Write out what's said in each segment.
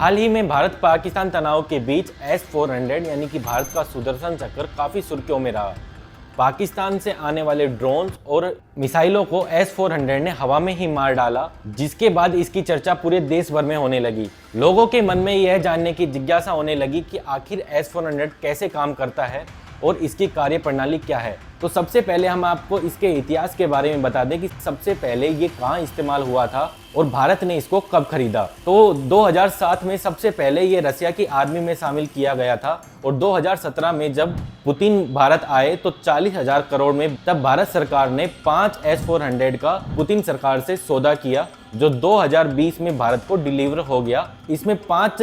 हाल ही में भारत पाकिस्तान तनाव के बीच S-400 यानी कि भारत का सुदर्शन चक्र काफ़ी सुर्खियों में रहा। पाकिस्तान से आने वाले ड्रोन्स और मिसाइलों को S-400 ने हवा में ही मार डाला, जिसके बाद इसकी चर्चा पूरे देश भर में होने लगी। लोगों के मन में यह जानने की जिज्ञासा होने लगी कि आखिर S-400 कैसे काम करता है और इसकी कार्यप्रणाली क्या है। तो सबसे पहले हम आपको इसके इतिहास के बारे में बता दें कि सबसे पहले ये कहाँ इस्तेमाल हुआ था और भारत ने इसको कब खरीदा। तो 2007 में सबसे पहले ये रसिया की आर्मी में शामिल किया गया था और 2017 में जब पुतिन भारत आए तो 40,000 करोड़ में तब भारत सरकार ने 5 S-400 का पुतिन सरकार से सौदा किया, जो 2020 में भारत को डिलीवर हो गया। इसमें 5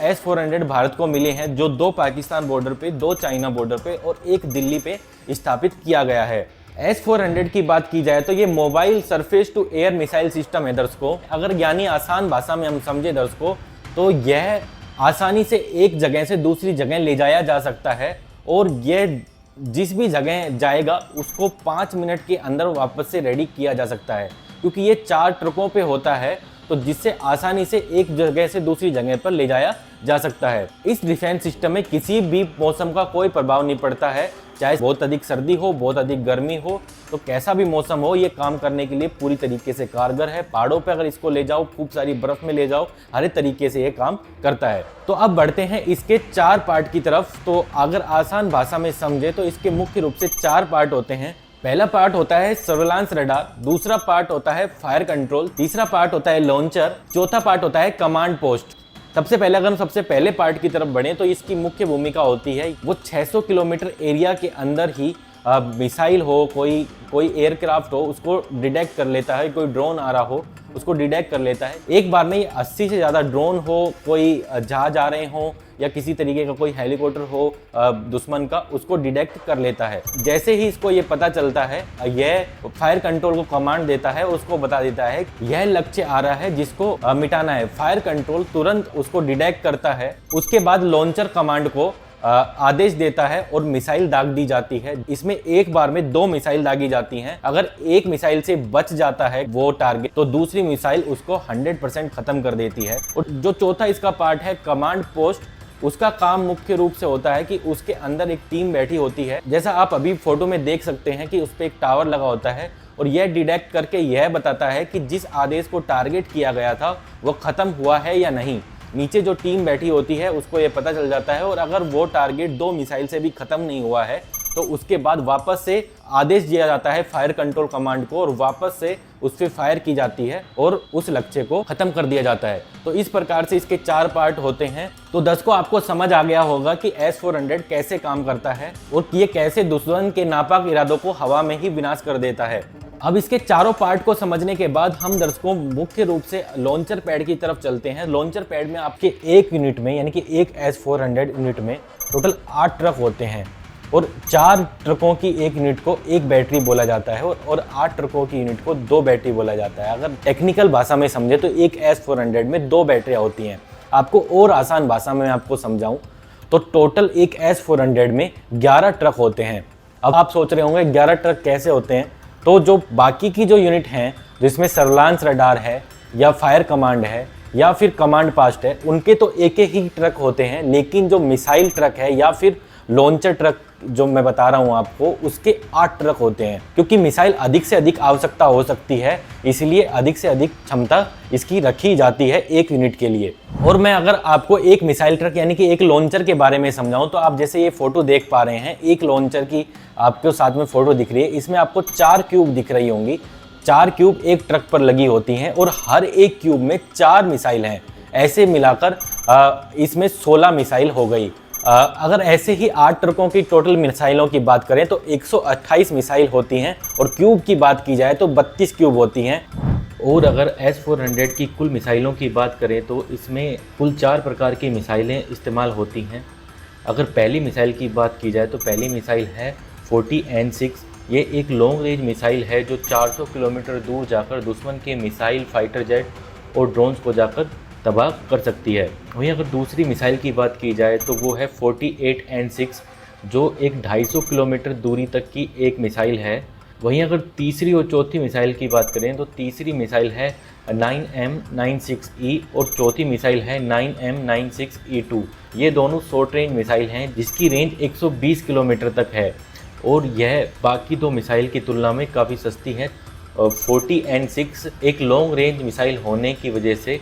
S-400 भारत को मिले हैं, जो 2 पाकिस्तान बॉर्डर पे, 2 चाइना बॉर्डर पे और 1 दिल्ली पे स्थापित किया गया है। S-400 की बात की जाए तो ये mobile surface to air missile system है दर्शकों। अगर यानी आसान भाषा में हम समझे दर्शकों, तो यह आसानी से एक जगह से दूसरी जगह ले जाया जा सकता है और यह जिस भी जगह जाएगा उसको 5 मिनट के अंदर वापस से रेडी किया जा सकता है, क्योंकि ये 4 ट्रकों पे होता है, तो जिससे आसानी से एक जगह से दूसरी जगह पर ले जाया जा सकता है। इस डिफेंस सिस्टम में किसी भी मौसम का कोई प्रभाव नहीं पड़ता है, चाहे बहुत अधिक सर्दी हो, बहुत अधिक गर्मी हो, तो कैसा भी मौसम हो, ये काम करने के लिए पूरी तरीके से कारगर है। पहाड़ों पे अगर इसको ले जाओ, खूब सारी बर्फ में ले जाओ, हर एक तरीके से ये काम करता है। तो अब बढ़ते हैं इसके 4 पार्ट की तरफ। तो अगर आसान भाषा में समझे तो इसके मुख्य रूप से 4 पार्ट होते हैं। पहला पार्ट होता है सर्विलांस रडार, दूसरा पार्ट होता है फायर कंट्रोल, तीसरा पार्ट होता है लॉन्चर, चौथा पार्ट होता है कमांड पोस्ट। सबसे पहले अगर हम सबसे पहले पार्ट की तरफ बढ़े तो इसकी मुख्य भूमिका होती है, वो 600 किलोमीटर एरिया के अंदर ही मिसाइल हो, कोई एयरक्राफ्ट हो, उसको डिटेक्ट कर लेता है। कोई ड्रोन आ रहा हो उसको डिटेक्ट कर लेता है। एक बार में 80 से ज़्यादा ड्रोन हो, कोई जहाज आ रहे हों या किसी तरीके का कोई हेलीकॉप्टर हो दुश्मन का, उसको डिटेक्ट कर लेता है। जैसे ही इसको ये पता चलता है, यह फायर कंट्रोल को कमांड देता है, उसको बता देता है यह लक्ष्य आ रहा है जिसको मिटाना है। फायर कंट्रोल तुरंत उसको डिटेक्ट करता है। उसके बाद लॉन्चर कमांड को आदेश देता है और मिसाइल दाग दी जाती है। इसमें एक बार में 2 मिसाइल दागी जाती हैं। अगर एक मिसाइल से बच जाता है वो टारगेट, तो दूसरी मिसाइल उसको 100% खत्म कर देती है। और जो चौथा इसका पार्ट है कमांड पोस्ट, उसका काम मुख्य रूप से होता है कि उसके अंदर एक टीम बैठी होती है। जैसा आप अभी फोटो में देख सकते हैं कि उस पर एक टावर लगा होता है और यह डिटेक्ट करके यह बताता है कि जिस आदेश को टारगेट किया गया था वो खत्म हुआ है या नहीं। नीचे जो टीम बैठी होती है उसको ये पता चल जाता है और अगर वो टारगेट 2 मिसाइल से भी खत्म नहीं हुआ है तो उसके बाद वापस से आदेश दिया जाता है फायर कंट्रोल कमांड को और वापस से उस पर फायर की जाती है और उस लक्ष्य को खत्म कर दिया जाता है। तो इस प्रकार से इसके 4 पार्ट होते हैं। तो दर्शकों, आपको समझ आ गया होगा कि S-400 कैसे काम करता है और ये कैसे दुश्मन के नापाक इरादों को हवा में ही विनाश कर देता है। अब इसके चारों पार्ट को समझने के बाद हम दर्शकों मुख्य रूप से लॉन्चर पैड की तरफ चलते हैं। लॉन्चर पैड में आपके एक यूनिट में यानी कि एक S-400 यूनिट में टोटल 8 ट्रक होते हैं और 4 ट्रकों की एक यूनिट को एक बैटरी बोला जाता है और 8 ट्रकों की यूनिट को 2 बैटरी बोला जाता है। अगर टेक्निकल भाषा में समझे तो एक S-400 में 2 बैटरियाँ होती हैं। आपको और आसान भाषा में आपको समझाऊं तो टोटल एक S-400 में 11 ट्रक होते हैं। अब आप सोच रहे होंगे 11 ट्रक कैसे होते हैं। तो जो बाकी की जो यूनिट हैं, जिसमें सर्विलांस रडार है या फायर कमांड है या फिर कमांड पोस्ट है, उनके तो एक ही ट्रक होते हैं। लेकिन जो मिसाइल ट्रक है या फिर लॉन्चर ट्रक जो मैं बता रहा हूं आपको, उसके 8 ट्रक होते हैं, क्योंकि मिसाइल अधिक से अधिक आवश्यकता हो सकती है, इसलिए अधिक से अधिक क्षमता इसकी रखी जाती है एक यूनिट के लिए। और मैं अगर आपको एक मिसाइल ट्रक यानी कि एक लॉन्चर के बारे में समझाऊं तो आप जैसे ये फोटो देख पा रहे हैं, एक लॉन्चर की आपको साथ में फोटो दिख रही है। इसमें आपको 4 क्यूब दिख रही होंगी। 4 क्यूब एक ट्रक पर लगी होती हैं और हर एक क्यूब में 4 मिसाइल हैं। ऐसे मिलाकर इसमें 16 मिसाइल हो गई। अगर ऐसे ही 8 ट्रकों की टोटल मिसाइलों की बात करें तो 128 मिसाइल होती हैं और क्यूब की बात की जाए तो 32 क्यूब होती हैं। और अगर S-400 की कुल मिसाइलों की बात करें तो इसमें कुल 4 प्रकार की मिसाइलें इस्तेमाल होती हैं। अगर पहली मिसाइल की बात की जाए तो पहली मिसाइल है 40N6। ये एक लॉन्ग रेंज मिसाइल है जो 400 किलोमीटर दूर जाकर दुश्मन के मिसाइल, फाइटर जेट और ड्रोन्स को जाकर तबाह कर सकती है। वहीं अगर दूसरी मिसाइल की बात की जाए तो वो है 48N6, जो एक 250 किलोमीटर दूरी तक की एक मिसाइल है वहीं अगर तीसरी और चौथी मिसाइल की बात करें तो तीसरी मिसाइल है 9M96E और चौथी मिसाइल है 9M96E2। ये दोनों शॉर्ट रेंज मिसाइल हैं जिसकी रेंज 120 किलोमीटर तक है और यह बाकी दो मिसाइल की तुलना में काफ़ी सस्ती है। 40N6 एक लॉन्ग रेंज मिसाइल होने की वजह से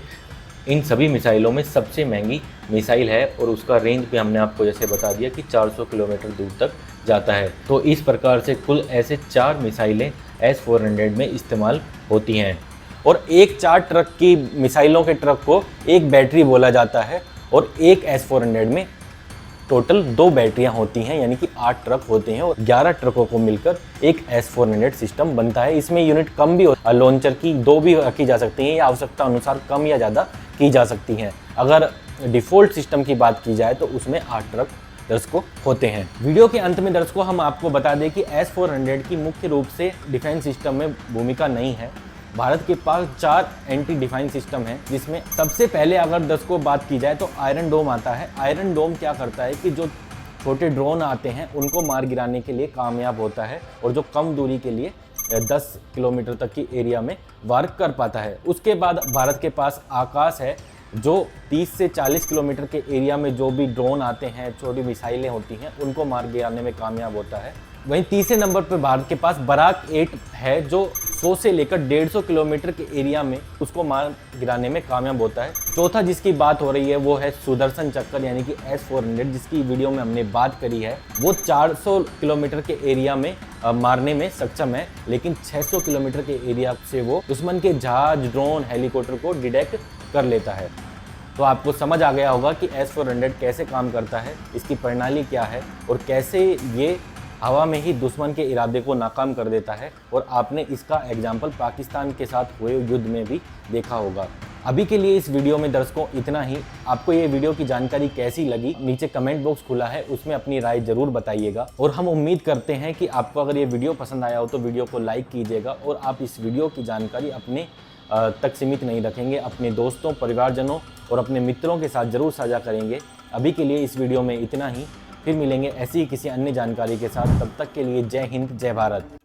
इन सभी मिसाइलों में सबसे महंगी मिसाइल है और उसका रेंज भी हमने आपको जैसे बता दिया कि 400 किलोमीटर दूर तक जाता है। तो इस प्रकार से कुल ऐसे 4 मिसाइलें S-400 में इस्तेमाल होती हैं और एक 4 ट्रक की मिसाइलों के ट्रक को एक बैटरी बोला जाता है और एक S-400 में टोटल 2 बैटरियां होती हैं, यानी कि 8 ट्रक होते हैं और 11 ट्रकों को मिलकर एक S-400 सिस्टम बनता है। इसमें यूनिट कम भी होती है, लॉन्चर की 2 भी रखी जा सकती हैं या आवश्यकता अनुसार कम या ज़्यादा की जा सकती हैं। अगर डिफ़ॉल्ट सिस्टम की बात की जाए तो उसमें 8 ट्रक दर्शकों होते हैं। वीडियो के अंत में दर्शकों हम आपको बता दें कि S-400 की मुख्य रूप से डिफेंस सिस्टम में भूमिका नहीं है। भारत के पास 4 एंटी डिफेंस सिस्टम हैं, जिसमें सबसे पहले अगर दर्शकों बात की जाए तो आयरन डोम आता है। आयरन डोम क्या करता है कि जो छोटे ड्रोन आते हैं उनको मार गिराने के लिए कामयाब होता है और जो कम दूरी के लिए 10 किलोमीटर तक की एरिया में वार कर पाता है। उसके बाद भारत के पास आकाश है जो 30 से 40 किलोमीटर के एरिया में जो भी ड्रोन आते हैं, छोटी मिसाइलें होती हैं, उनको मार गिराने में कामयाब होता है। वहीं तीसरे नंबर पर भारत के पास बराक 8 है जो 100 से लेकर 150 किलोमीटर के एरिया में उसको मार गिराने में कामयाब होता है। चौथा जिसकी बात हो रही है वो है सुदर्शन चक्र यानी कि S-400, जिसकी वीडियो में हमने बात करी है। वो 400 किलोमीटर के एरिया में मारने में सक्षम है, लेकिन 600 किलोमीटर के एरिया से वो दुश्मन के जहाज, ड्रोन, हेलीकॉप्टर को डिटेक्ट कर लेता है। तो आपको समझ आ गया होगा कि S-400 कैसे काम करता है, इसकी प्रणाली क्या है और कैसे ये हवा में ही दुश्मन के इरादे को नाकाम कर देता है। और आपने इसका एग्जाम्पल पाकिस्तान के साथ हुए युद्ध में भी देखा होगा। अभी के लिए इस वीडियो में दर्शकों इतना ही। आपको ये वीडियो की जानकारी कैसी लगी, नीचे कमेंट बॉक्स खुला है, उसमें अपनी राय जरूर बताइएगा। और हम उम्मीद करते हैं कि आपको अगर ये वीडियो पसंद आया हो तो वीडियो को लाइक कीजिएगा और आप इस वीडियो की जानकारी अपने तक सीमित नहीं रखेंगे, अपने दोस्तों, परिवारजनों और अपने मित्रों के साथ ज़रूर साझा करेंगे। अभी के लिए इस वीडियो में इतना ही। फिर मिलेंगे ऐसी ही किसी अन्य जानकारी के साथ। तब तक के लिए जय हिंद, जय भारत।